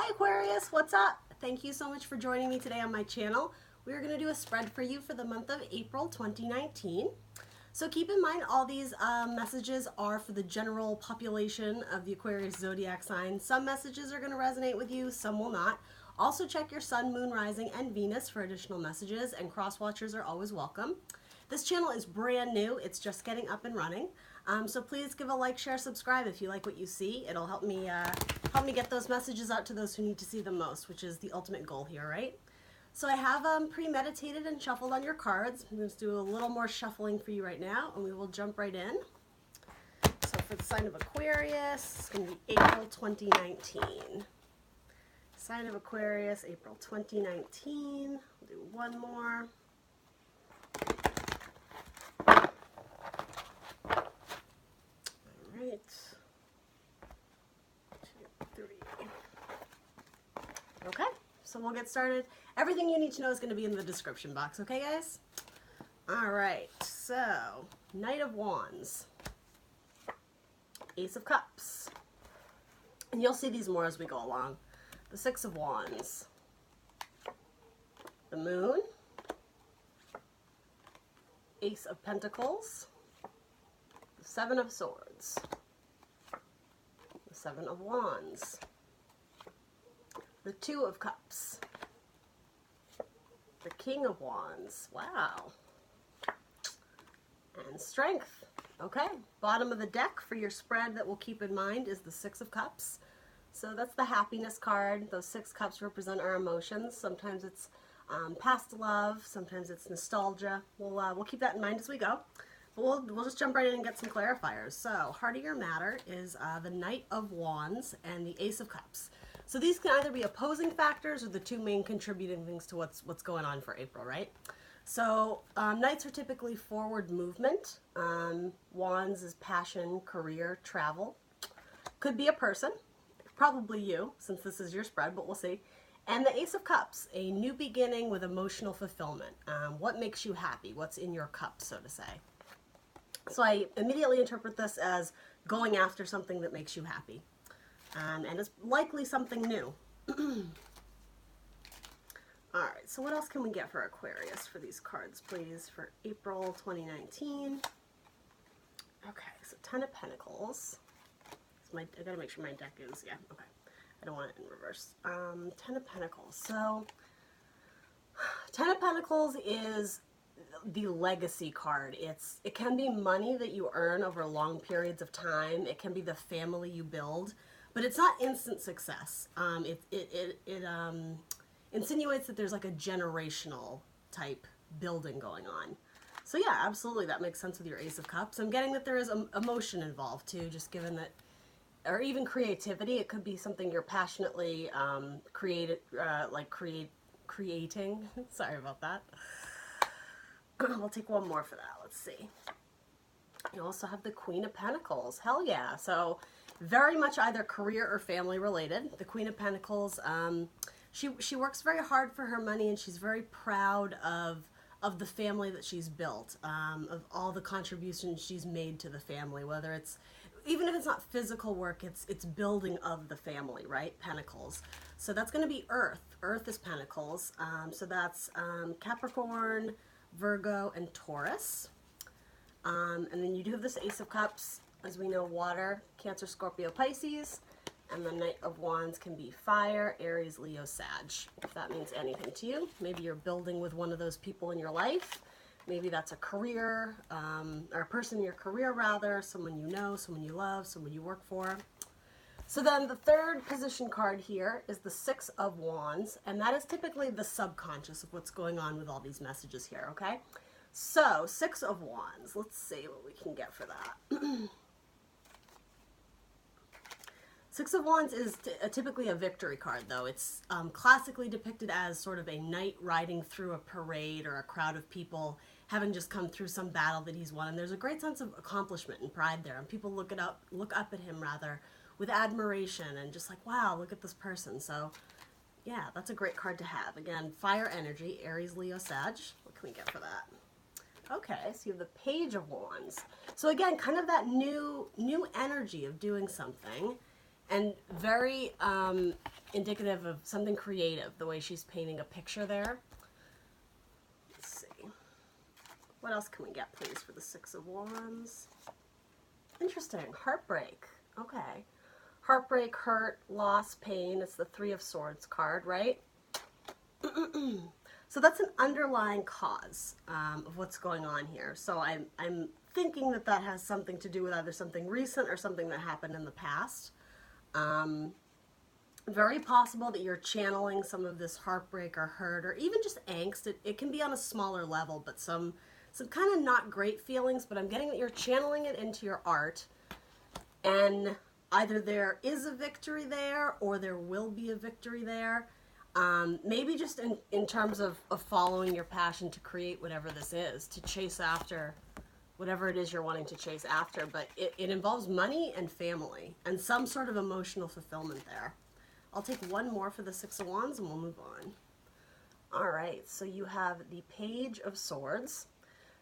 Hi Aquarius, what's up? Thank you so much for joining me today on my channel. We are going to do a spread for you for the month of April 2019. So keep in mind all these messages are for the general population of the Aquarius zodiac sign. Some messages are going to resonate with you, some will not. Also check your sun, moon, rising, and Venus for additional messages, and cross watchers are always welcome. This channel is brand new, it's just getting up and running. So please give a like, share, subscribe if you like what you see. It'll help me get those messages out to those who need to see them most, which is the ultimate goal here, right? So I have premeditated and shuffled on your cards. I'm going to do a little more shuffling for you right now, and we will jump right in. So for the sign of Aquarius, it's going to be April 2019. Sign of Aquarius, April 2019. We'll do one more. Right. 2, 3. Okay, so we'll get started. Everything you need to know is going to be in the description box, okay guys? Alright, so Knight of Wands, Ace of Cups, and you'll see these more as we go along. The Six of Wands, the Moon, Ace of Pentacles, the Seven of Swords, the Seven of Wands, the Two of Cups, the King of Wands, wow, and Strength. Okay, bottom of the deck for your spread that we'll keep in mind is the Six of Cups. So that's the happiness card. Those 6 cups represent our emotions. Sometimes it's past love, sometimes it's nostalgia. We'll keep that in mind as we go. But we'll just jump right in and get some clarifiers. So, heart of your matter is the Knight of Wands and the Ace of Cups. So these can either be opposing factors or the two main contributing things to what's going on for April, right? So Knights are typically forward movement. Wands is passion, career, travel. Could be a person, probably you, since this is your spread, but we'll see. And the Ace of Cups, a new beginning with emotional fulfillment. What makes you happy? What's in your cup, so to say? So I immediately interpret this as going after something that makes you happy. And it's likely something new. Alright, so what else can we get for Aquarius for these cards, please, for April 2019? Okay, so 10 of Pentacles. I gotta make sure my deck is, yeah, okay. I don't want it in reverse. 10 of Pentacles. So, 10 of Pentacles is the legacy card. It can be money that you earn over long periods of time. It can be the family you build, but it's not instant success. It insinuates that there's like a generational type building going on. So yeah, absolutely, that makes sense with your Ace of Cups. I'm getting that there is emotion involved too, just given that, or even creativity. It could be something you're passionately creating. Sorry about that. We'll take one more for that. Let's see. You also have the Queen of Pentacles. Hell yeah. So very much either career or family related. The Queen of Pentacles, she works very hard for her money, and she's very proud of the family that she's built, of all the contributions she's made to the family, whether it's, even if it's not physical work, it's building of the family, right? Pentacles. So that's going to be Earth. Earth is Pentacles. So that's Capricorn, Virgo, and Taurus. And then you do have this Ace of Cups, as we know, water, Cancer, Scorpio, Pisces. And the Knight of Wands can be fire, Aries, Leo, Sag, if that means anything to you. Maybe you're building with one of those people in your life. Maybe that's a career, or a person in your career rather, someone you know, someone you love, someone you work for. So then the third position card here is the Six of Wands, and that is typically the subconscious of what's going on with all these messages here, okay? So, Six of Wands, let's see what we can get for that. Six of Wands is typically a victory card, though. It's classically depicted as sort of a knight riding through a parade or a crowd of people, having just come through some battle that he's won. And there's a great sense of accomplishment and pride there. And people look up at him, rather, with admiration and just like, wow, look at this person. So, yeah, that's a great card to have. Again, fire energy, Aries, Leo, Sag. What can we get for that? Okay, so you have the Page of Wands. So again, kind of that new energy of doing something. And very indicative of something creative, the way she's painting a picture there. Let's see. What else can we get, please, for the Six of Wands? Interesting. Heartbreak. Okay. Heartbreak, hurt, loss, pain. It's the Three of Swords card, right? So that's an underlying cause of what's going on here. So I'm thinking that that has something to do with either something recent or something that happened in the past. Very possible that you're channeling some of this heartbreak or hurt or even just angst. It can be on a smaller level, but some kind of not great feelings, but I'm getting that you're channeling it into your art, and either there is a victory there or there will be a victory there. Maybe just in terms of following your passion to create whatever this is, to chase after whatever it is you're wanting to chase after, but it involves money and family and some sort of emotional fulfillment there. I'll take one more for the Six of Wands and we'll move on. All right, so you have the Page of Swords.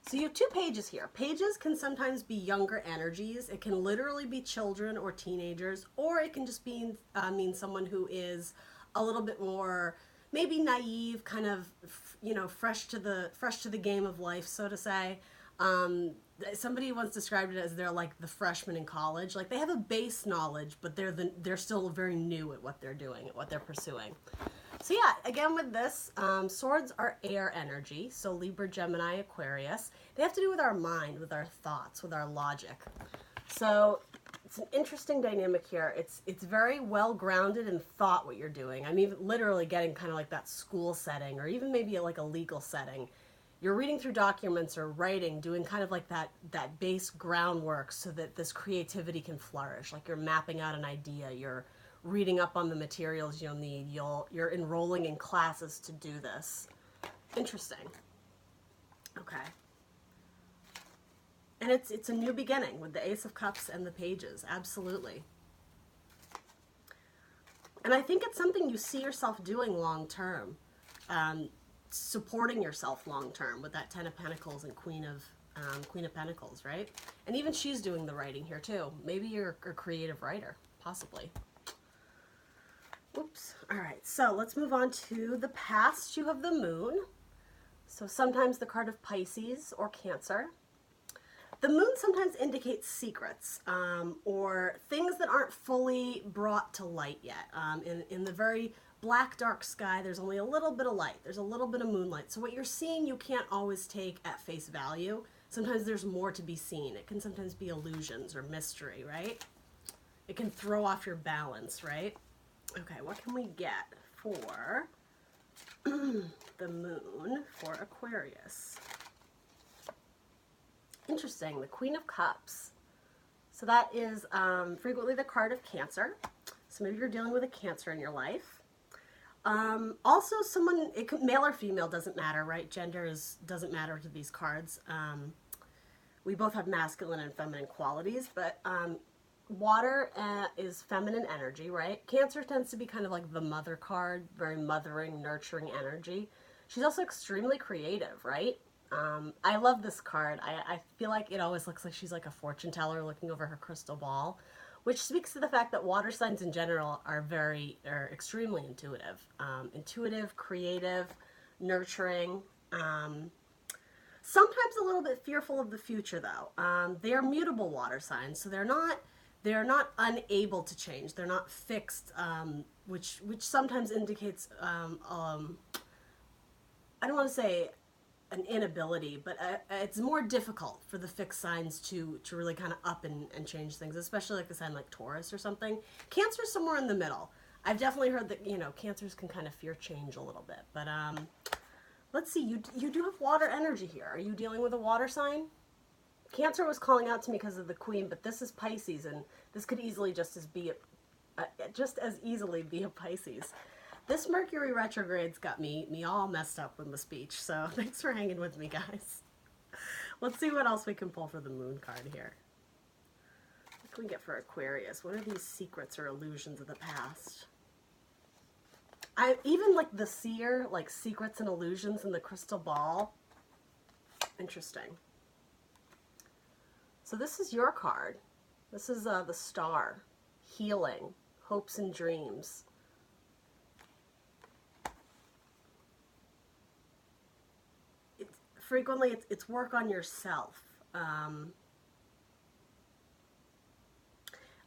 So you have two pages here. Pages can sometimes be younger energies. It can literally be children or teenagers, or it can just be mean someone who is a little bit more maybe naive, kind of, you know, fresh to the game of life, so to say. Somebody once described it as they're like the freshmen in college. Like they have a base knowledge, but they're still very new at what they're doing, at what they're pursuing. So yeah, again with this, swords are air energy. So Libra, Gemini, Aquarius. They have to do with our mind, with our thoughts, with our logic. So it's an interesting dynamic here. It's very well grounded in thought what you're doing. I'm even literally getting kind of like that school setting, or even maybe like a legal setting. You're reading through documents or writing, doing kind of like that base groundwork so that this creativity can flourish. Like you're mapping out an idea, you're reading up on the materials you'll need, you're enrolling in classes to do this. Interesting. Okay. And it's a new beginning with the Ace of Cups and the Pages, absolutely. And I think it's something you see yourself doing long term. Supporting yourself long term with that Ten of Pentacles and Queen of Pentacles, right? And even she's doing the writing here too. Maybe you're a creative writer, possibly. Oops. All right, so let's move on to the past. You have the Moon. So sometimes the card of Pisces or Cancer. The Moon sometimes indicates secrets or things that aren't fully brought to light yet. In the very black, dark sky, there's only a little bit of light. There's a little bit of moonlight. So what you're seeing, you can't always take at face value. Sometimes there's more to be seen. It can sometimes be illusions or mystery, right? It can throw off your balance, right? Okay, what can we get for the Moon for Aquarius? Interesting, the Queen of Cups. So that is frequently the card of Cancer. So maybe you're dealing with a Cancer in your life. Also someone, it could, male or female, doesn't matter, right? Gender doesn't matter to these cards. We both have masculine and feminine qualities, but water is feminine energy, right? Cancer tends to be kind of like the mother card, very mothering, nurturing energy. She's also extremely creative, right? I love this card. I feel like it always looks like she's like a fortune teller looking over her crystal ball, which speaks to the fact that water signs in general are extremely intuitive. Intuitive, creative, nurturing, sometimes a little bit fearful of the future though. They are mutable water signs, so they're not unable to change. They're not fixed, which sometimes indicates, I don't want to say an inability, but it's more difficult for the fixed signs to really kind of up and change things, especially like a sign like Taurus or something. Cancer's somewhere in the middle. I've definitely heard that, you know, Cancers can kind of fear change a little bit, but let's see, you do have water energy here. Are you dealing with a water sign? Cancer was calling out to me because of the Queen, but this is Pisces, and this could easily just as easily be a Pisces. This Mercury retrograde's got me all messed up with the speech, so thanks for hanging with me, guys. Let's see what else we can pull for the Moon card here. What can we get for Aquarius? What are these secrets or illusions of the past? I even like the Seer, like secrets and illusions in the crystal ball. Interesting. So this is your card. This is the Star, healing, hopes and dreams. Frequently, it's work on yourself.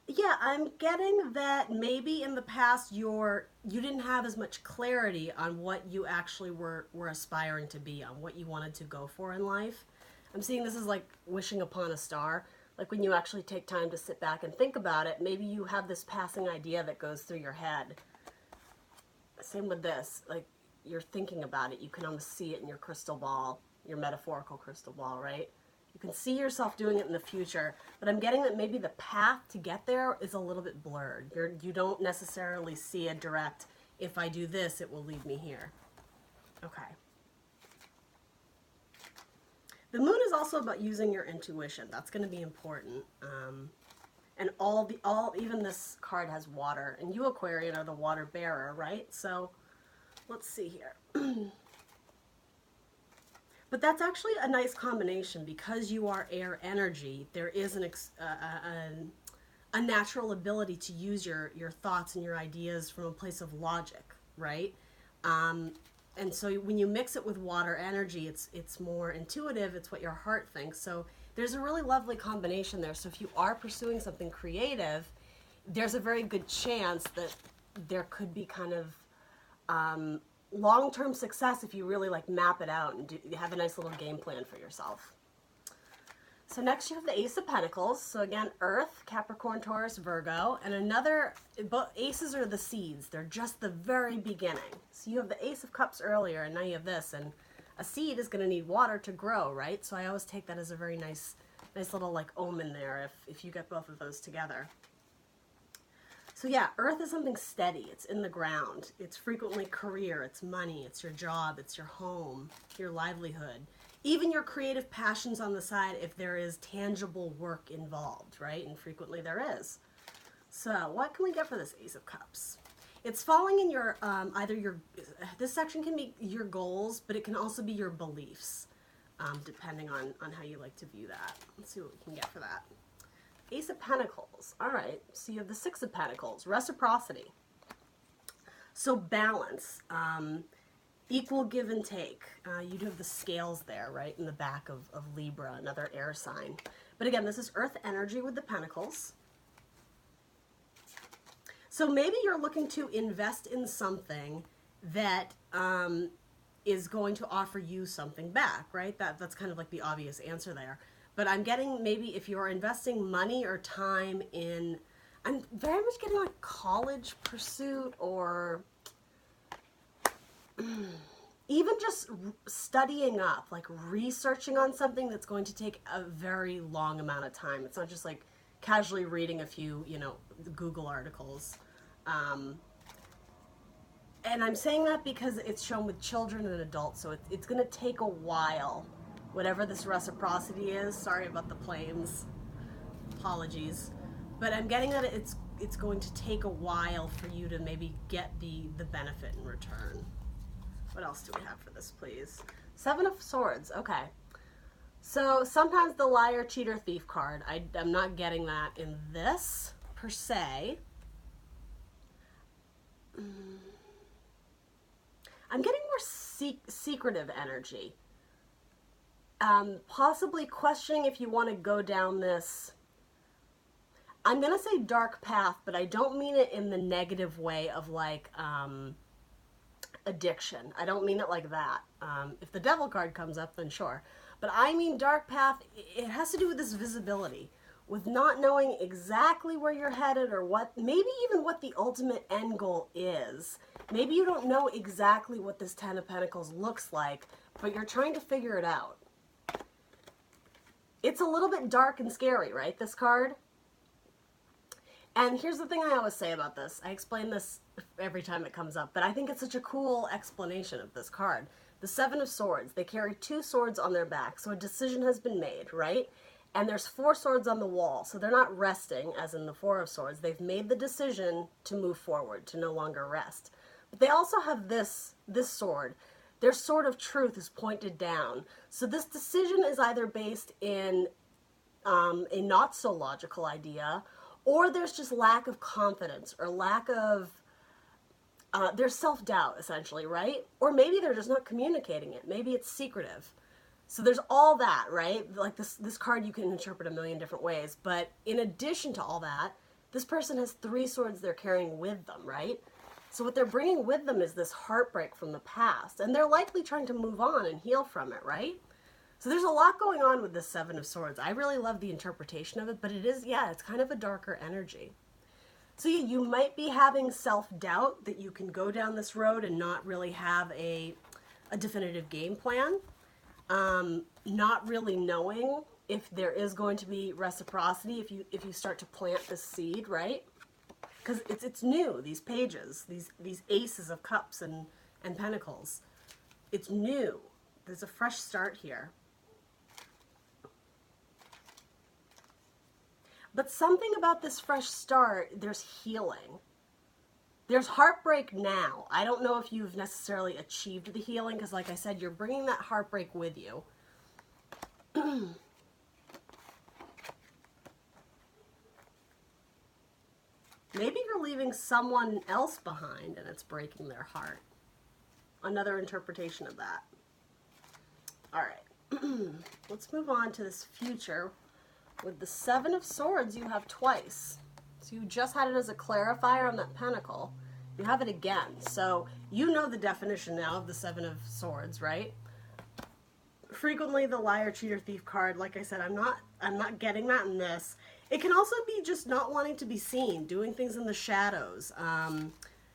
Yeah, I'm getting that maybe in the past you didn't have as much clarity on what you actually were aspiring to be, on what you wanted to go for in life. I'm seeing this as like wishing upon a star. Like when you actually take time to sit back and think about it, maybe you have this passing idea that goes through your head. Same with this, like you're thinking about it, you can almost see it in your crystal ball, your metaphorical crystal ball, right? You can see yourself doing it in the future, but I'm getting that maybe the path to get there is a little bit blurred. You don't necessarily see a direct, if I do this, it will lead me here. Okay. The moon is also about using your intuition. That's going to be important. And even this card has water, and you Aquarian are the water bearer, right? So let's see here. But that's actually a nice combination because you are air energy. There is a natural ability to use your thoughts and your ideas from a place of logic, right? And so when you mix it with water energy, it's more intuitive. It's what your heart thinks. So there's a really lovely combination there. So if you are pursuing something creative, there's a very good chance that there could be kind of long-term success if you really like map it out and have a nice little game plan for yourself. So next you have the Ace of Pentacles. So again, Earth, Capricorn, Taurus, Virgo, and both aces are the seeds. They're just the very beginning. So you have the Ace of Cups earlier, and now you have this, and a seed is going to need water to grow, right? So I always take that as a very nice little like omen there if you get both of those together. So yeah, Earth is something steady. It's in the ground. It's frequently career, it's money, it's your job, it's your home, your livelihood. Even your creative passions on the side if there is tangible work involved, right? And frequently there is. So what can we get for this Ace of Cups? It's falling in your, this section can be your goals, but it can also be your beliefs, depending on how you like to view that. Let's see what we can get for that. Ace of Pentacles. All right, so you have the Six of Pentacles, reciprocity. So balance, equal give and take. You do have the scales there, right, in the back of Libra, another air sign. But again, this is Earth energy with the Pentacles. So maybe you're looking to invest in something that is going to offer you something back, right? That's kind of like the obvious answer there. But I'm getting maybe if you're investing money or time in, I'm very much getting like college pursuit or even just studying up, like researching on something that's going to take a very long amount of time. It's not just like casually reading a few, Google articles. And I'm saying that because it's shown with children and adults, so it's going to take a while. Whatever this reciprocity is, sorry about the planes, apologies, but I'm getting that it's going to take a while for you to maybe get the benefit in return. What else do we have for this, please? Seven of Swords, okay. So sometimes the liar, cheater, thief card, I'm not getting that in this per se. I'm getting more secretive energy. Possibly questioning if you want to go down this, I'm going to say dark path, but I don't mean it in the negative way of like addiction. I don't mean it like that. If the devil card comes up, then sure. But I mean dark path, it has to do with this visibility, with not knowing exactly where you're headed or maybe even what the ultimate end goal is. Maybe you don't know exactly what this Ten of Pentacles looks like, but you're trying to figure it out. It's a little bit dark and scary, right, this card? And here's the thing I always say about this. I explain this every time it comes up, but I think it's such a cool explanation of this card. The Seven of Swords, they carry two swords on their back, so a decision has been made, right? And there's four swords on the wall, so they're not resting, as in the Four of Swords. They've made the decision to move forward, to no longer rest. But they also have this sword. Their sword of truth is pointed down. So this decision is either based in a not so logical idea, Or there's just lack of confidence or lack of, there's self-doubt essentially, right? Or maybe they're just not communicating it. Maybe it's secretive. So there's all that, right? Like this card you can interpret a million different ways. But in addition to all that, this person has 3 swords they're carrying with them, right? So what they're bringing with them is this heartbreak from the past. And they're likely trying to move on and heal from it, right? So there's a lot going on with this 7 of Swords. I really love the interpretation of it, but it is, yeah, it's kind of a darker energy. So yeah, you might be having self-doubt that you can go down this road and not really have a definitive game plan. Not really knowing if there is going to be reciprocity if you start to plant this seed, right? Because it's new, these pages, these aces of cups and pentacles. It's new. There's a fresh start here. But something about this fresh start, there's healing. There's heartbreak now. I don't know if you've necessarily achieved the healing, because like I said, you're bringing that heartbreak with you. Maybe you're leaving someone else behind and it's breaking their heart. Another interpretation of that. All right, let's move on to this future. With the 7 of Swords, you have twice. So you just had it as a clarifier on that pentacle. You have it again. So you know the definition now of the 7 of Swords, right? Frequently the liar, cheater, thief card. Like I said, I'm not getting that in this. It can also be just not wanting to be seen, doing things in the shadows,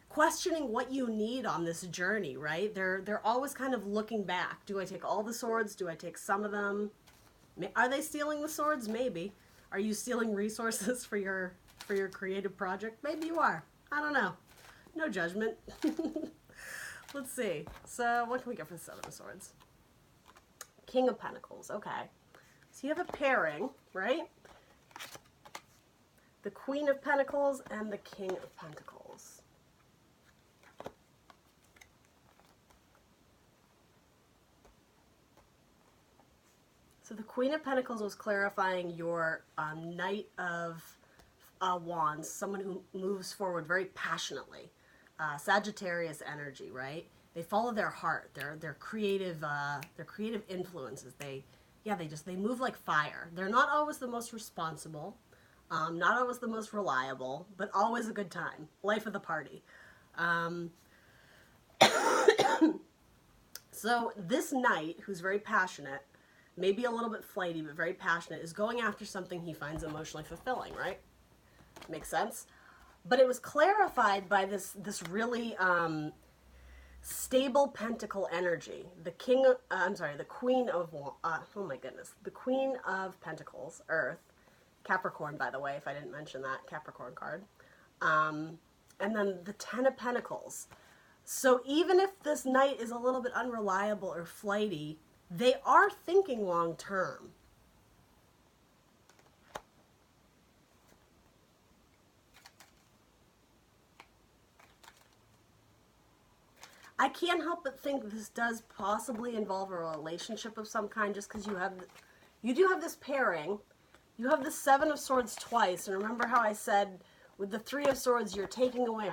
questioning what you need on this journey, right? They're always kind of looking back. Do I take all the swords? Do I take some of them? Are they stealing the swords? Maybe. Are you stealing resources for your creative project? Maybe you are. I don't know. No judgment. Let's see. So what can we get for the 7 of Swords? King of Pentacles. Okay. So you have a pairing, right? The Queen of Pentacles and the King of Pentacles. So the Queen of Pentacles was clarifying your Knight of Wands, someone who moves forward very passionately. Sagittarius energy, right? They follow their heart, their creative influences. They move like fire. They're not always the most responsible, not always the most reliable, but always a good time. Life of the party. So this knight, who's very passionate, maybe a little bit flighty, but very passionate, is going after something he finds emotionally fulfilling, right? Makes sense? But it was clarified by this really stable pentacle energy. The Queen of, oh my goodness, the Queen of Pentacles, Earth, Capricorn, by the way, if I didn't mention that, Capricorn card. And then the 10 of Pentacles. So even if this knight is a little bit unreliable or flighty, they are thinking long term. I can't help but think this does possibly involve a relationship of some kind, just because you do have this pairing. You have the 7 of Swords twice, and remember how I said with the 3 of Swords you're taking away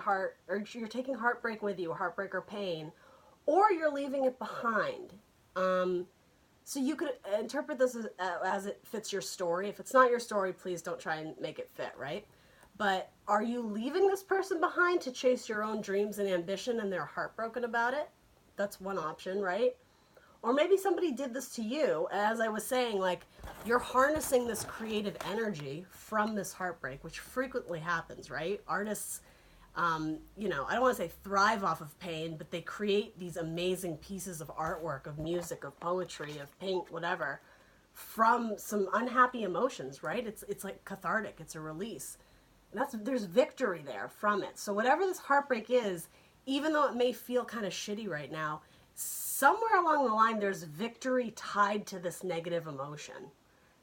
you're taking heartbreak with you, heartbreak or pain, or you're leaving it behind. So you could interpret this as it fits your story. If it's not your story, please don't try and make it fit, right? But are you leaving this person behind to chase your own dreams and ambition and they're heartbroken about it? That's one option, right? Or maybe somebody did this to you. As I was saying, like, you're harnessing this creative energy from this heartbreak, which frequently happens, right? Artists, you know, I don't want to say thrive off of pain, but they create these amazing pieces of artwork, of music, of poetry, of paint, whatever, from some unhappy emotions, right? It's like cathartic. It's a release. There's victory there from it. So whatever this heartbreak is, even though it may feel kind of shitty right now, somewhere along the line there's victory tied to this negative emotion.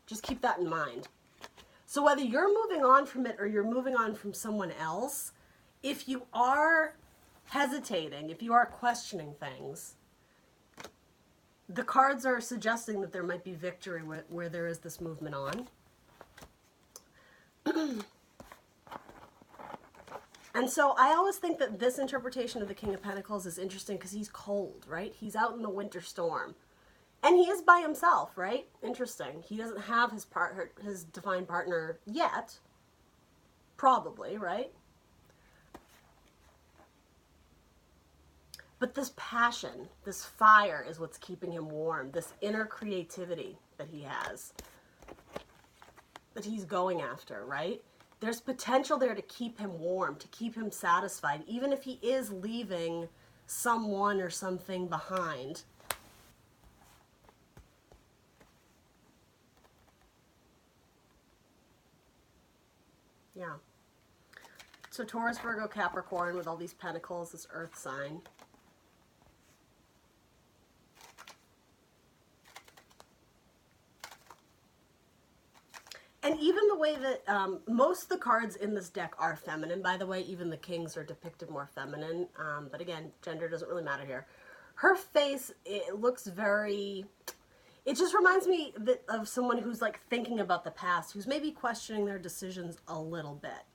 Just keep that in mind. So whether you're moving on from it or you're moving on from someone else, if you are hesitating, if you are questioning things, the cards are suggesting that there might be victory where there is this movement on. And so I always think that this interpretation of the King of Pentacles is interesting because he's cold, right? He's out in the winter storm. And he is by himself, right? Interesting. He doesn't have his divine partner yet. Probably, right? But this passion, this fire is what's keeping him warm. This inner creativity that he has, that he's going after, right? There's potential there to keep him warm, to keep him satisfied, even if he is leaving someone or something behind. Yeah. So Taurus, Virgo, Capricorn with all these pentacles, this earth sign. And even the way that most of the cards in this deck are feminine, by the way, even the kings are depicted more feminine. But again, gender doesn't really matter here. Her face, it looks very, it just reminds me of someone who's like thinking about the past, who's maybe questioning their decisions a little bit.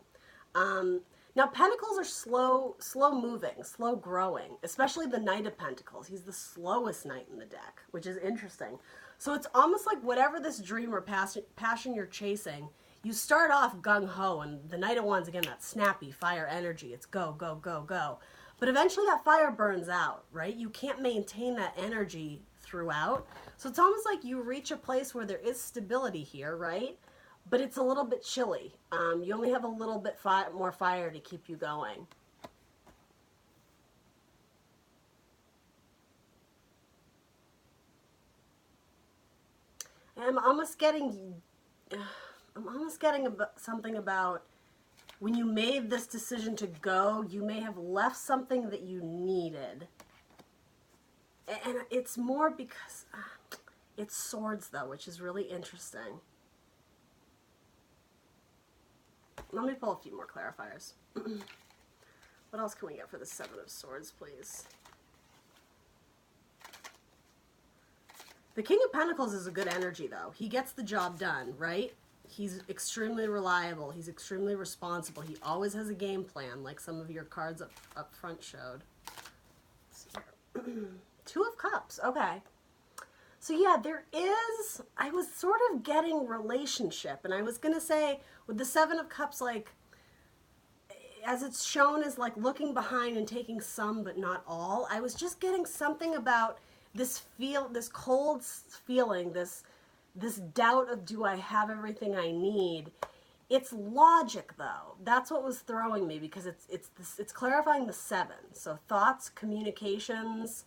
Now, Pentacles are slow moving, slow growing, especially the Knight of Pentacles. He's the slowest knight in the deck, which is interesting. So it's almost like whatever this dream or passion you're chasing, you start off gung-ho, and the Knight of Wands, again, that snappy fire energy. It's go, go, go, go. But eventually that fire burns out, right? You can't maintain that energy throughout. So it's almost like you reach a place where there is stability here, right? But it's a little bit chilly. You only have a little bit more fire to keep you going. And I'm almost getting something about when you made this decision to go, you may have left something that you needed. And it's more because it's swords, though, which is really interesting. Let me pull a few more clarifiers. What else can we get for the Seven of Swords, please? The King of Pentacles is a good energy, though. He gets the job done, right? He's extremely reliable. He's extremely responsible. He always has a game plan, like some of your cards up front showed. Let's see here. Two of Cups. Okay. So yeah, there is, I was sort of getting relationship, and I was going to say with the Seven of Cups, like, as it's shown as like looking behind and taking some but not all, I was just getting something about this cold feeling, this doubt of, do I have everything I need? It's logic, though. That's what was throwing me, because it's clarifying the seven. So thoughts, communications,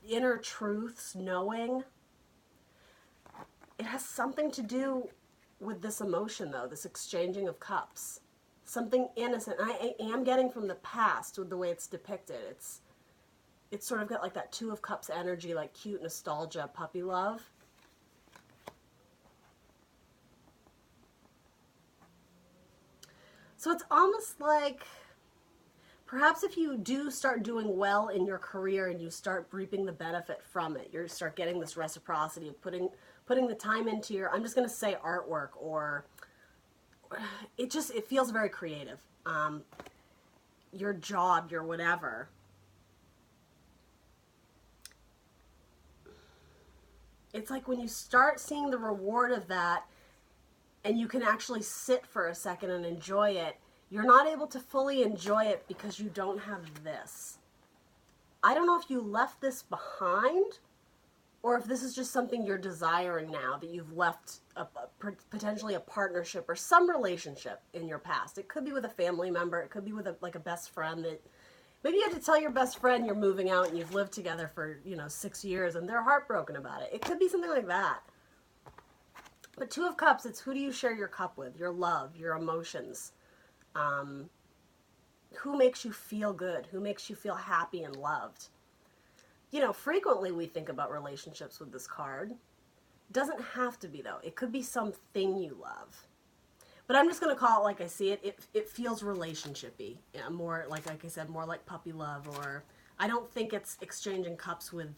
inner truths, knowing. It has something to do with this emotion, though, this exchanging of cups. Something innocent. I am getting from the past with the way it's depicted. It's sort of got like that Two of Cups energy, like cute nostalgia, puppy love. So it's almost like, perhaps if you do start doing well in your career and you start reaping the benefit from it, you start getting this reciprocity of putting the time into your, I'm just going to say artwork, or it feels very creative. Your job, your whatever. It's like when you start seeing the reward of that, and you can actually sit for a second and enjoy it, you're not able to fully enjoy it because you don't have this. I don't know if you left this behind, or if this is just something you're desiring now, that you've left potentially a partnership or some relationship in your past. It could be with a family member. It could be with a best friend that maybe you had to tell your best friend you're moving out and you've lived together for 6 years and they're heartbroken about it. It could be something like that. But Two of Cups, it's who do you share your cup with? Your love, your emotions. Who makes you feel good? Who makes you feel happy and loved? Frequently we think about relationships with this card. Doesn't have to be, though. It could be something you love. But I'm just going to call it like I see it. It feels relationship-y. Yeah, more, like I said, more like puppy love, or I don't think it's exchanging cups with,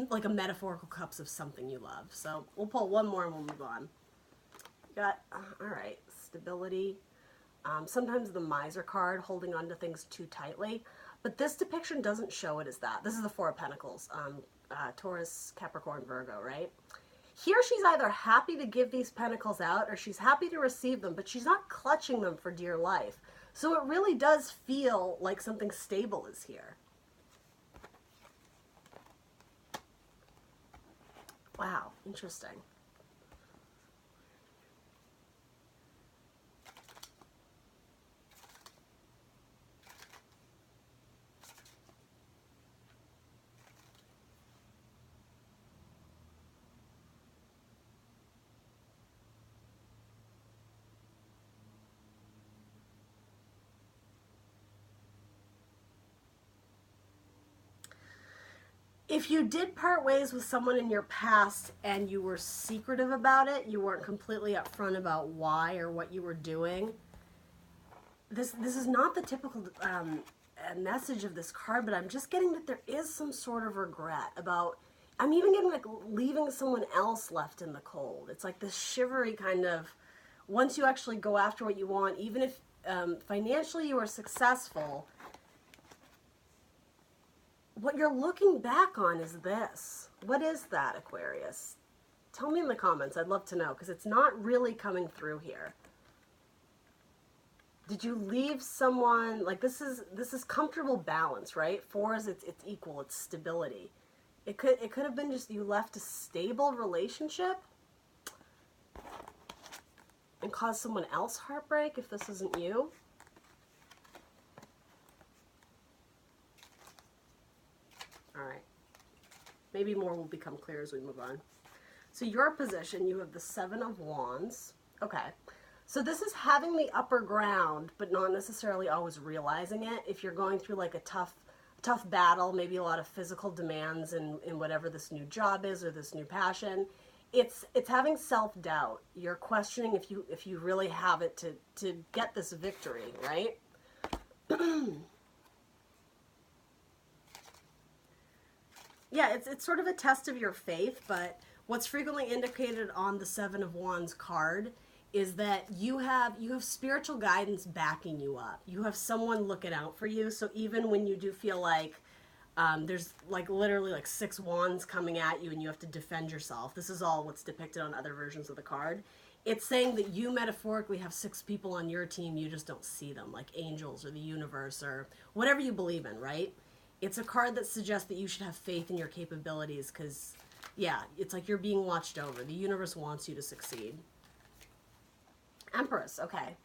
like a metaphorical cups of something you love. So we'll pull one more and we'll move on. Got, all right, stability. Sometimes the miser card, holding on to things too tightly. But this depiction doesn't show it as that. This is the Four of Pentacles. Taurus, Capricorn, Virgo, right? Here she's either happy to give these pentacles out or she's happy to receive them, but she's not clutching them for dear life. So it really does feel like something stable is here. Wow, interesting. If you did part ways with someone in your past and you were secretive about it, you weren't completely upfront about why or what you were doing, this is not the typical message of this card, but I'm just getting that there is some sort of regret about, I'm even getting like leaving someone else left in the cold. It's like this shivery kind of, once you actually go after what you want, even if financially you are successful, what you're looking back on is this. What is that, Aquarius? Tell me in the comments. I'd love to know, because it's not really coming through here. Did you leave someone, like this is comfortable balance, right? Four is it's equal, it's stability. It could have been just you left a stable relationship and caused someone else heartbreak if this isn't you. All right. Maybe more will become clear as we move on. So your position, you have the Seven of Wands. Okay. So this is having the upper ground, but not necessarily always realizing it. If you're going through like a tough battle, maybe a lot of physical demands in whatever this new job is or this new passion, it's having self-doubt. You're questioning if you really have it to get this victory, right? Yeah, it's sort of a test of your faith, but what's frequently indicated on the Seven of Wands card is that you have spiritual guidance backing you up. You have someone looking out for you, so even when you do feel like there's like literally like 6 wands coming at you and you have to defend yourself, this is all what's depicted on other versions of the card. It's saying that you metaphorically have 6 people on your team, you just don't see them, like angels or the universe or whatever you believe in, right? It's a card that suggests that you should have faith in your capabilities because, yeah, it's like you're being watched over. The universe wants you to succeed. Empress, okay.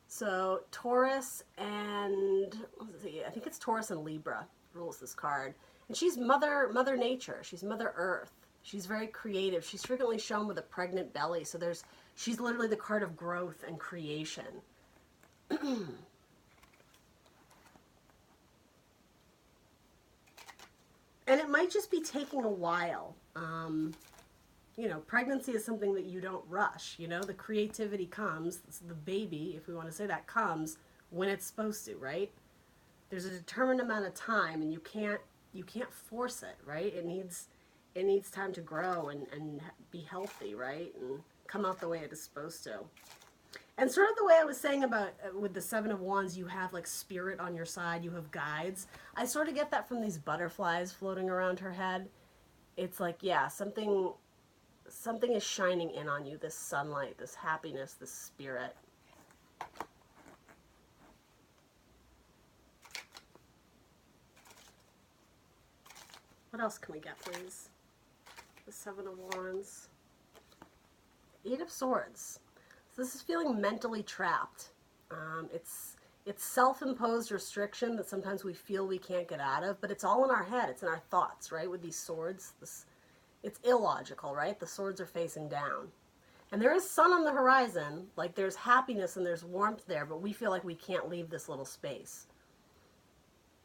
So Taurus and, let's see, I think it's Taurus and Libra rules this card. And she's Mother Nature. She's Mother Earth. She's very creative. She's frequently shown with a pregnant belly. So she's literally the card of growth and creation. And it might just be taking a while. You know, pregnancy is something that you don't rush. You know, the creativity comes, the baby, if we want to say that, comes when it's supposed to, right? There's a determined amount of time, and you can't force it, right? It needs time to grow and be healthy, right? And come out the way it is supposed to. And sort of the way I was saying about with the Seven of Wands, you have like spirit on your side, you have guides. I sort of get that from these butterflies floating around her head. It's like, yeah, something is shining in on you, this sunlight, this happiness, this spirit. What else can we get, please? The Seven of Wands. 8 of Swords. So this is feeling mentally trapped. It's self-imposed restriction that sometimes we feel we can't get out of, but it's all in our head. It's in our thoughts, right? With these swords, it's illogical, right? The swords are facing down. And there is sun on the horizon, like there's happiness and there's warmth there, but we feel like we can't leave this little space.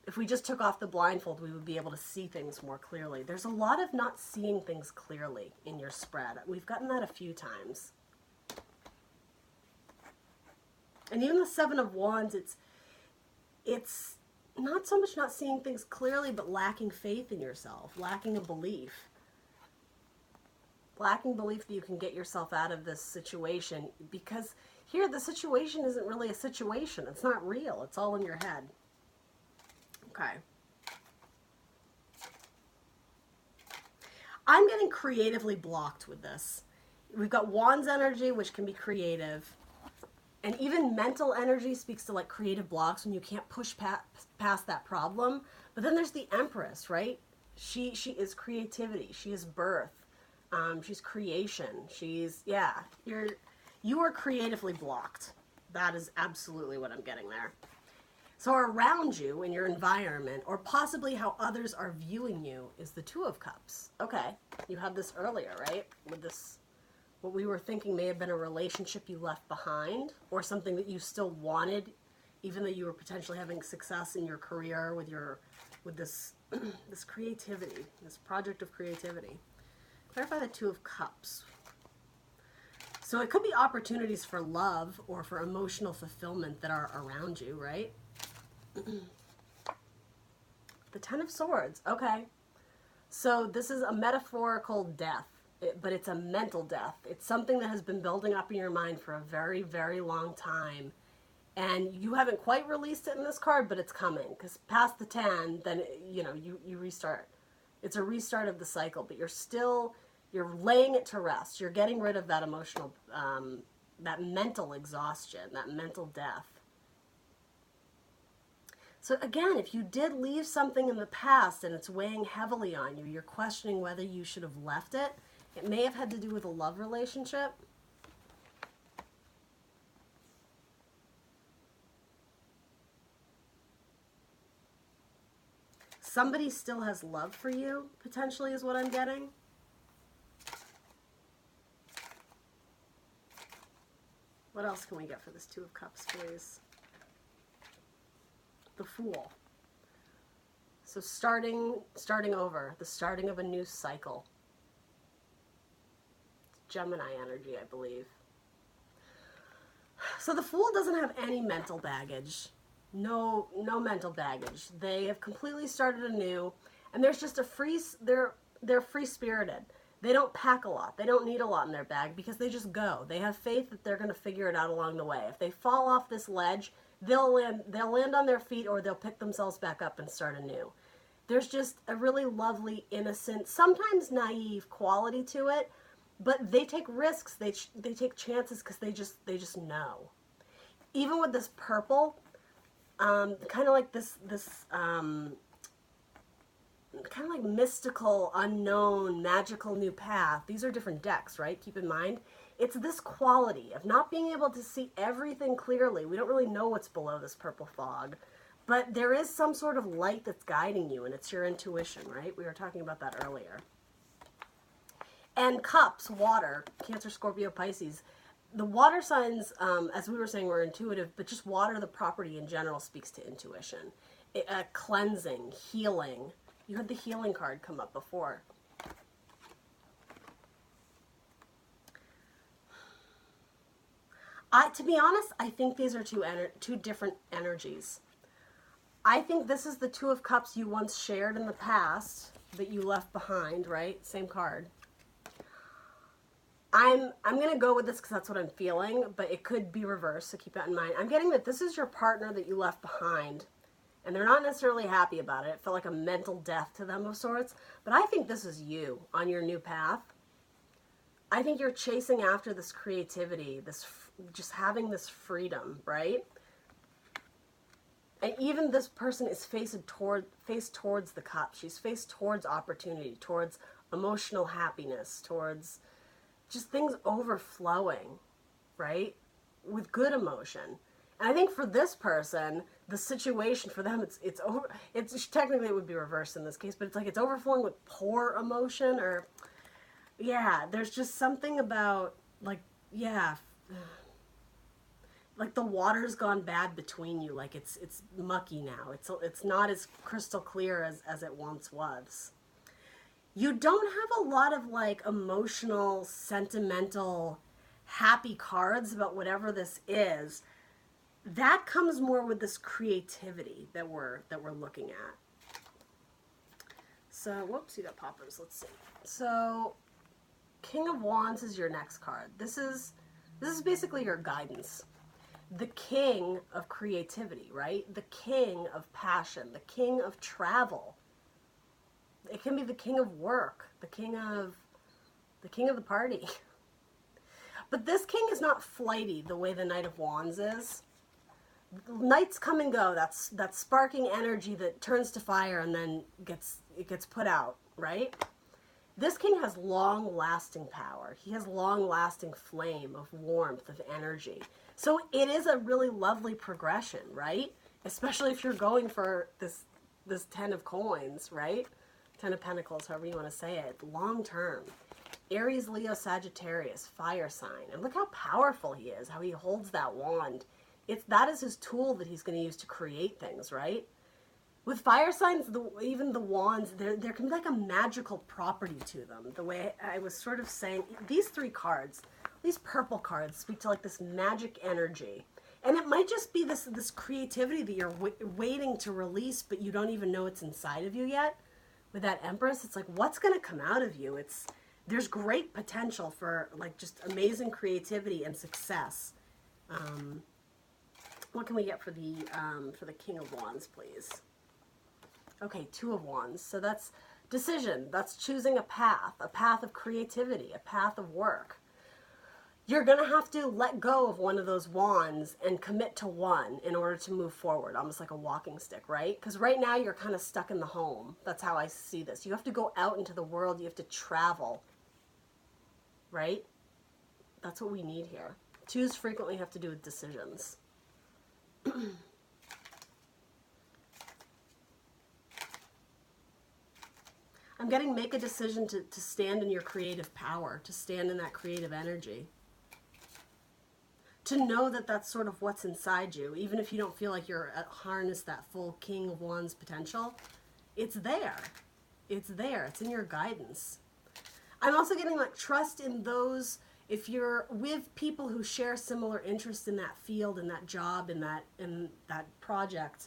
If we just took off the blindfold, we would be able to see things more clearly. There's a lot of not seeing things clearly in your spread. We've gotten that a few times. And even the Seven of Wands, it's not so much not seeing things clearly, but lacking faith in yourself, lacking a belief. Lacking belief that you can get yourself out of this situation, because Here, the situation isn't really a situation. It's not real. It's all in your head. Okay. I'm getting creatively blocked with this. We've got Wands energy, which can be creative. And even mental energy speaks to like creative blocks when you can't push past that problem. But then there's the Empress, right? She is creativity. She is birth. She's creation. She's, yeah, you are creatively blocked. That is absolutely what I'm getting there. So around you in your environment, or possibly how others are viewing you, is the Two of Cups. Okay, you had this earlier, right? With this, what we were thinking may have been a relationship you left behind, or something that you still wanted, even though you were potentially having success in your career with this this creativity, this project of creativity. Clarify the Two of Cups. So it could be opportunities for love or for emotional fulfillment that are around you, right? The Ten of Swords. Okay. So this is a metaphorical death, but it's a mental death. It's something that has been building up in your mind for a very, very long time. And you haven't quite released it in this card, but it's coming. Because past the 10, then, you know, you restart. It's a restart of the cycle, but you're laying it to rest. You're getting rid of that emotional, that mental exhaustion, that mental death. So again, if you did leave something in the past and it's weighing heavily on you, you're questioning whether you should have left it. It may have had to do with a love relationship. Somebody still has love for you, potentially, is what I'm getting. What else can we get for this Two of Cups, please? The Fool. So starting over, the starting of a new cycle. It's Gemini energy, I believe. So the Fool doesn't have any mental baggage. No mental baggage. They have completely started anew, and there's just they're free-spirited. They don't pack a lot. They don't need a lot in their bag because they just go. They have faith that they're going to figure it out along the way. If they fall off this ledge, they'll land on their feet, or they'll pick themselves back up and start anew. There's just a really lovely, innocent, sometimes naive quality to it, but they take risks. They take chances because they just know. Even with this purple, kind of like this kind of like mystical, unknown, magical new path. These are different decks, right? Keep in mind, it's this quality of not being able to see everything clearly. We don't really know what's below this purple fog, but there is some sort of light that's guiding you, and it's your intuition, right? We were talking about that earlier. And cups, water, Cancer, Scorpio, Pisces. The water signs, as we were saying, were intuitive, but just water, the property in general, speaks to intuition. Cleansing, healing. You had the healing card come up before. To be honest, I think these are two different energies. I think this is the Two of Cups you once shared in the past that you left behind, right? Same card. I'm going to go with this because that's what I'm feeling, but it could be reversed, so keep that in mind. I'm getting that this is your partner that you left behind, and they're not necessarily happy about it. It felt like a mental death to them of sorts, but I think this is you on your new path. I think you're chasing after this creativity, this just having this freedom, right? And even this person is faced towards the cup. She's faced towards opportunity, towards emotional happiness, towards just things overflowing, right? With good emotion. And I think for this person, the situation for them, it's technically it would be reversed in this case, but it's like it's overflowing with poor emotion, or yeah, there's just something about like, yeah, like the water's gone bad between you. Like it's mucky now. It's not as crystal clear as it once was. You don't have a lot of like emotional, sentimental, happy cards about whatever this is. That comes more with this creativity that we're looking at. So, whoops, you got poppers. Let's see. So, King of Wands is your next card. This is This is basically your guidance. The king of creativity, right? The king of passion, the king of travel. It can be the king of work, the king of the party. But this king is not flighty the way the Knight of Wands is. Knights come and go. That's sparking energy that turns to fire and then gets put out, right? This king has long-lasting power. He has long-lasting flame of warmth, of energy. So it is a really lovely progression, right? Especially if you're going for this 10 of coins, right? 10 of Pentacles, however you want to say it, long term. Aries, Leo, Sagittarius, fire sign. And look how powerful he is, how he holds that wand. That is his tool that he's going to use to create things, right? With fire signs, even the wands, there can be like a magical property to them. The way I was sort of saying, these three cards, these purple cards speak to like this magic energy. And it might just be this creativity that you're waiting to release, but you don't even know it's inside of you yet. With that Empress, it's like, what's going to come out of you? There's great potential for like just amazing creativity and success. What can we get for the King of Wands, please? Okay, Two of Wands. So that's decision. That's choosing a path of creativity, a path of work. You're going to have to let go of one of those wands and commit to one in order to move forward, almost like a walking stick, right? Because right now you're kind of stuck in the home. That's how I see this. You have to go out into the world. You have to travel, right? That's what we need here. Twos frequently have to do with decisions. I'm getting make a decision to stand in your creative power, to stand in that creative energy. To know that that's sort of what's inside you, even if you don't feel like you're harnessed that full King of Wands potential, it's there. It's there. It's in your guidance. I'm also getting like trust in those, if you're with people who share similar interests in that field, in that job, in that project,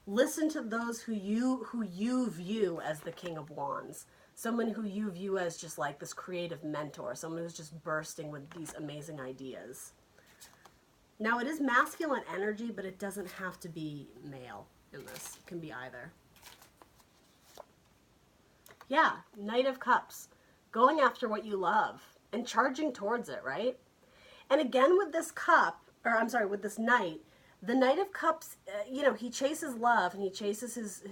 listen to those who you view as the King of Wands. Someone who you view as just like this creative mentor, someone who's just bursting with these amazing ideas. Now, it is masculine energy, but it doesn't have to be male in this. It can be either. Yeah, Knight of Cups. Going after what you love and charging towards it, right? And again, with this cup, or I'm sorry, with this Knight, the Knight of Cups, he chases love and he chases his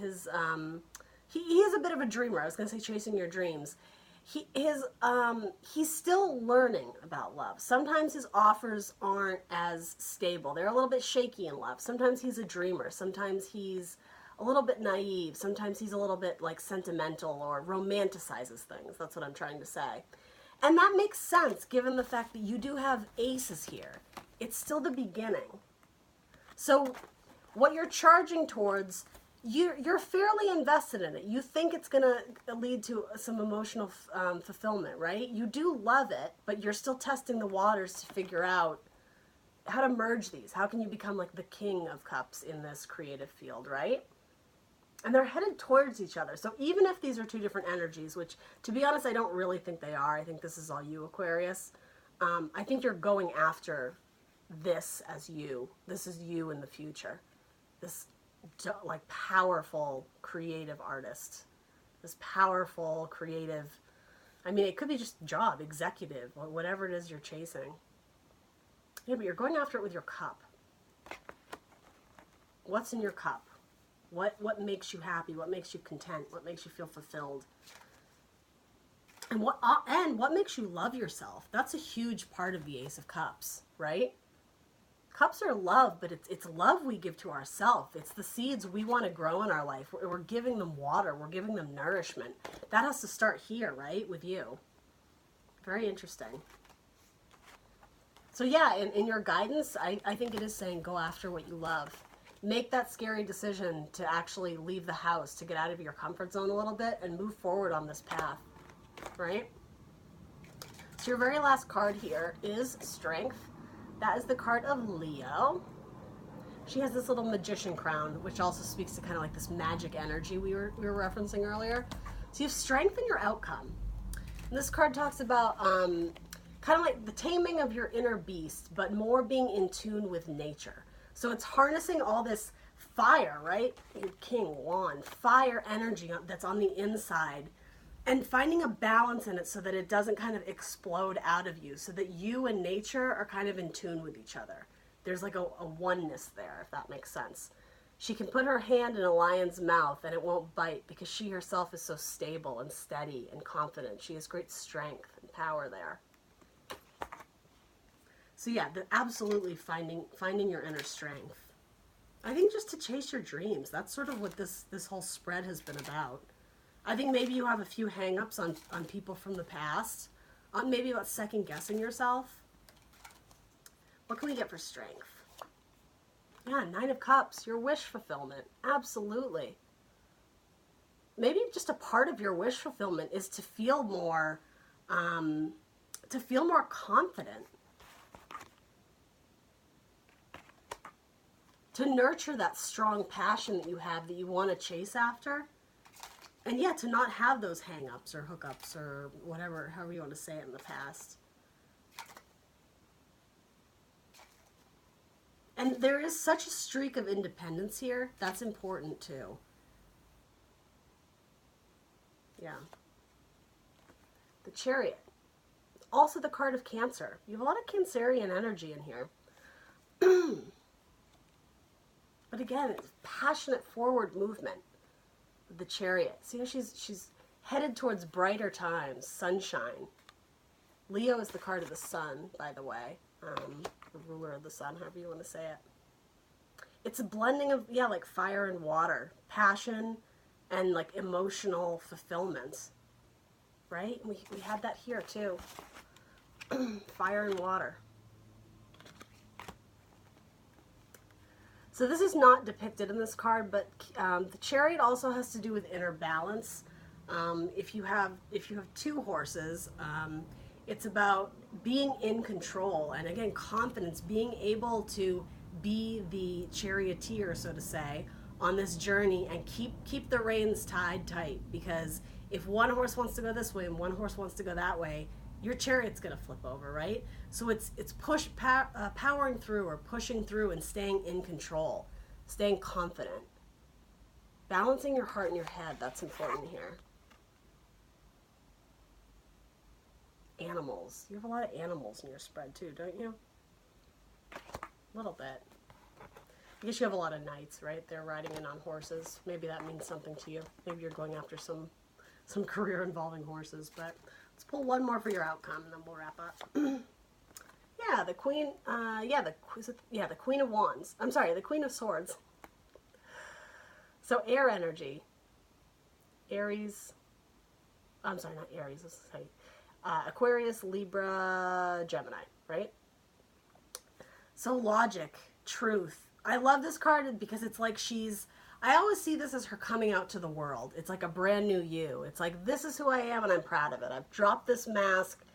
he is a bit of a dreamer. I was going to say chasing your dreams. He's still learning about love. Sometimes his offers aren't as stable. They're a little bit shaky in love. Sometimes he's a dreamer. Sometimes he's a little bit naive. Sometimes he's a little bit like sentimental or romanticizes things. That's what I'm trying to say. And that makes sense given the fact that you do have aces here. It's still the beginning. So what you're charging towards, you're fairly invested in it. You think it's going to lead to some emotional fulfillment, right? You do love it, but you're still testing the waters to figure out how to merge these. How can you become like the King of Cups in this creative field, right? And they're headed towards each other. So even if these are two different energies, which to be honest, I don't really think they are. I think this is all you, Aquarius. I think you're going after this as you. This is you in the future. This like powerful creative artist, this powerful creative, I mean, it could be just job, executive, or whatever it is you're chasing. Yeah, but you're going after it with your cup. What's in your cup? What makes you happy? What makes you content? What makes you feel fulfilled? And what makes you love yourself? That's a huge part of the Ace of Cups, right? Cups are love, but it's love we give to ourselves. It's the seeds we want to grow in our life. We're giving them water. We're giving them nourishment. That has to start here, right, with you. Very interesting. So yeah, in your guidance, I think it is saying go after what you love. Make that scary decision to actually leave the house, to get out of your comfort zone a little bit and move forward on this path, right? So your very last card here is Strength. That is the card of Leo. She has this little magician crown, which also speaks to kind of like this magic energy we were referencing earlier. So you have strength in your outcome. And this card talks about kind of like the taming of your inner beast, but more being in tune with nature. So it's harnessing all this fire, right? King wand, fire energy that's on the inside, and finding a balance in it so that it doesn't kind of explode out of you, so that you and nature are kind of in tune with each other. There's like a oneness there, if that makes sense. She can put her hand in a lion's mouth and it won't bite because she herself is so stable and steady and confident. She has great strength and power there. So yeah, absolutely finding your inner strength. I think just to chase your dreams. That's sort of what this whole spread has been about. I think maybe you have a few hang-ups on people from the past. Maybe about second guessing yourself. What can we get for strength? Yeah, 9 of Cups, your wish fulfillment. Absolutely. Maybe just a part of your wish fulfillment is to feel more confident. To nurture that strong passion that you have that you want to chase after. And yeah, to not have those hang-ups or hookups or whatever, however you want to say it in the past. And there is such a streak of independence here. That's important too. Yeah. The Chariot. Also the card of Cancer. You have a lot of Cancerian energy in here. But again, it's passionate forward movement. The Chariot. See how she's headed towards brighter times, sunshine. Leo is the card of the sun, by the way. The ruler of the sun, however you want to say it. It's a blending of, yeah, like fire and water, passion and like emotional fulfillment, right? We had that here too. Fire and water. So this is not depicted in this card, but the Chariot also has to do with inner balance. If you have 2 horses, it's about being in control, and again, confidence, being able to be the charioteer, so to say, on this journey and keep the reins tied tight, because if one horse wants to go this way and one horse wants to go that way, your chariot's going to flip over, right? So it's powering through or pushing through and staying in control, staying confident. Balancing your heart and your head, that's important here. Animals. You have a lot of animals in your spread too, don't you? A little bit. I guess you have a lot of knights, right? They're riding in on horses. Maybe that means something to you. Maybe you're going after some career involving horses, but let's pull one more for your outcome and then we'll wrap up. Yeah, the Queen, the Queen of Wands. I'm sorry, the Queen of Swords. So air energy. Aries. I'm sorry, not Aries. This is how you, Aquarius, Libra, Gemini, right? So logic, truth. I love this card because it's like I always see this as her coming out to the world. It's like a brand new you. It's like, this is who I am and I'm proud of it. I've dropped this mask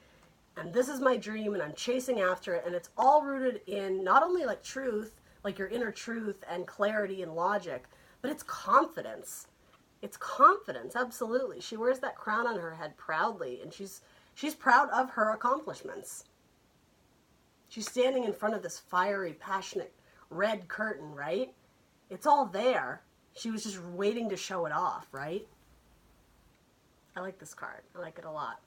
and this is my dream and I'm chasing after it. And it's all rooted in not only like truth, like your inner truth and clarity and logic, but it's confidence. It's confidence, absolutely. She wears that crown on her head proudly, and she's proud of her accomplishments. She's standing in front of this fiery, passionate red curtain, right? It's all there. She was just waiting to show it off, right? I like this card. I like it a lot.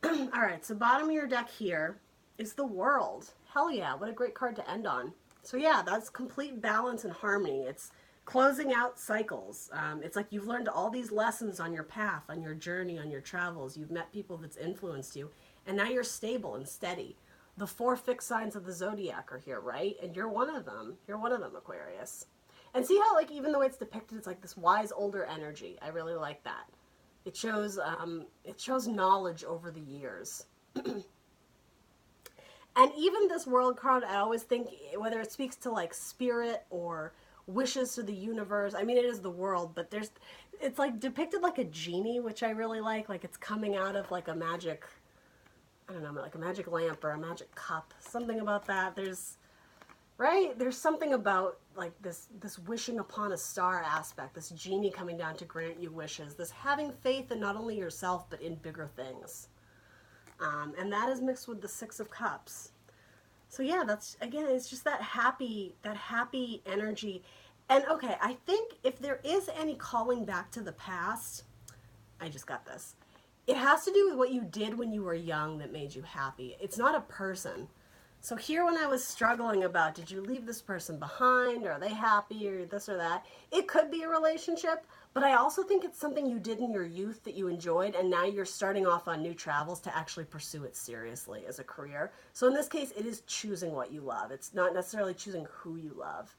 All right, so bottom of your deck here is the World. Hell yeah, what a great card to end on. So yeah, that's complete balance and harmony. It's closing out cycles. It's like you've learned all these lessons on your path, on your journey, on your travels. You've met people that's influenced you, and now you're stable and steady. The 4 fixed signs of the zodiac are here, right? And you're one of them. You're one of them, Aquarius. And see how, like, even the way it's depicted, it's like this wise older energy. I really like that. It shows knowledge over the years. And even this World card, I always think, whether it speaks to like spirit or wishes to the universe. I mean, it is the world, but it's like depicted like a genie, which I really like. Like it's coming out of like a magic, I don't know, like a magic lamp or a magic cup. Something about that. There's something about like this wishing upon a star aspect, this genie coming down to grant you wishes, this having faith in not only yourself, but in bigger things. And that is mixed with the Six of Cups. So yeah, that's, again, it's just that happy energy. And okay, I think if there is any calling back to the past, I just got this. It has to do with what you did when you were young that made you happy. It's not a person. So here when I was struggling about, did you leave this person behind? Or are they happy or this or that? It could be a relationship, but I also think it's something you did in your youth that you enjoyed, and now you're starting off on new travels to actually pursue it seriously as a career. So in this case, it is choosing what you love. It's not necessarily choosing who you love.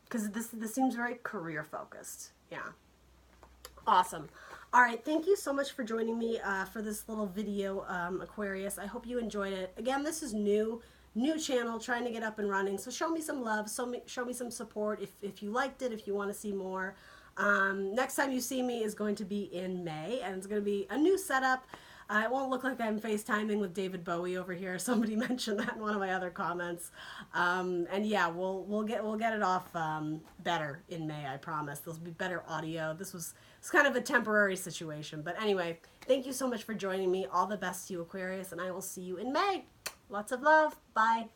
Because this seems very career focused. Yeah. Awesome. All right, thank you so much for joining me for this little video, Aquarius. I hope you enjoyed it. Again, this is new channel, trying to get up and running. So show me some love, show me some support if you liked it, if you want to see more. Next time you see me is going to be in May, and it's going to be a new setup. It won't look like I'm FaceTiming with David Bowie over here. Somebody mentioned that in one of my other comments. And yeah, we'll get it off better in May, I promise. There'll be better audio. It's kind of a temporary situation. But anyway, thank you so much for joining me. All the best to you, Aquarius, and I will see you in May. Lots of love. Bye.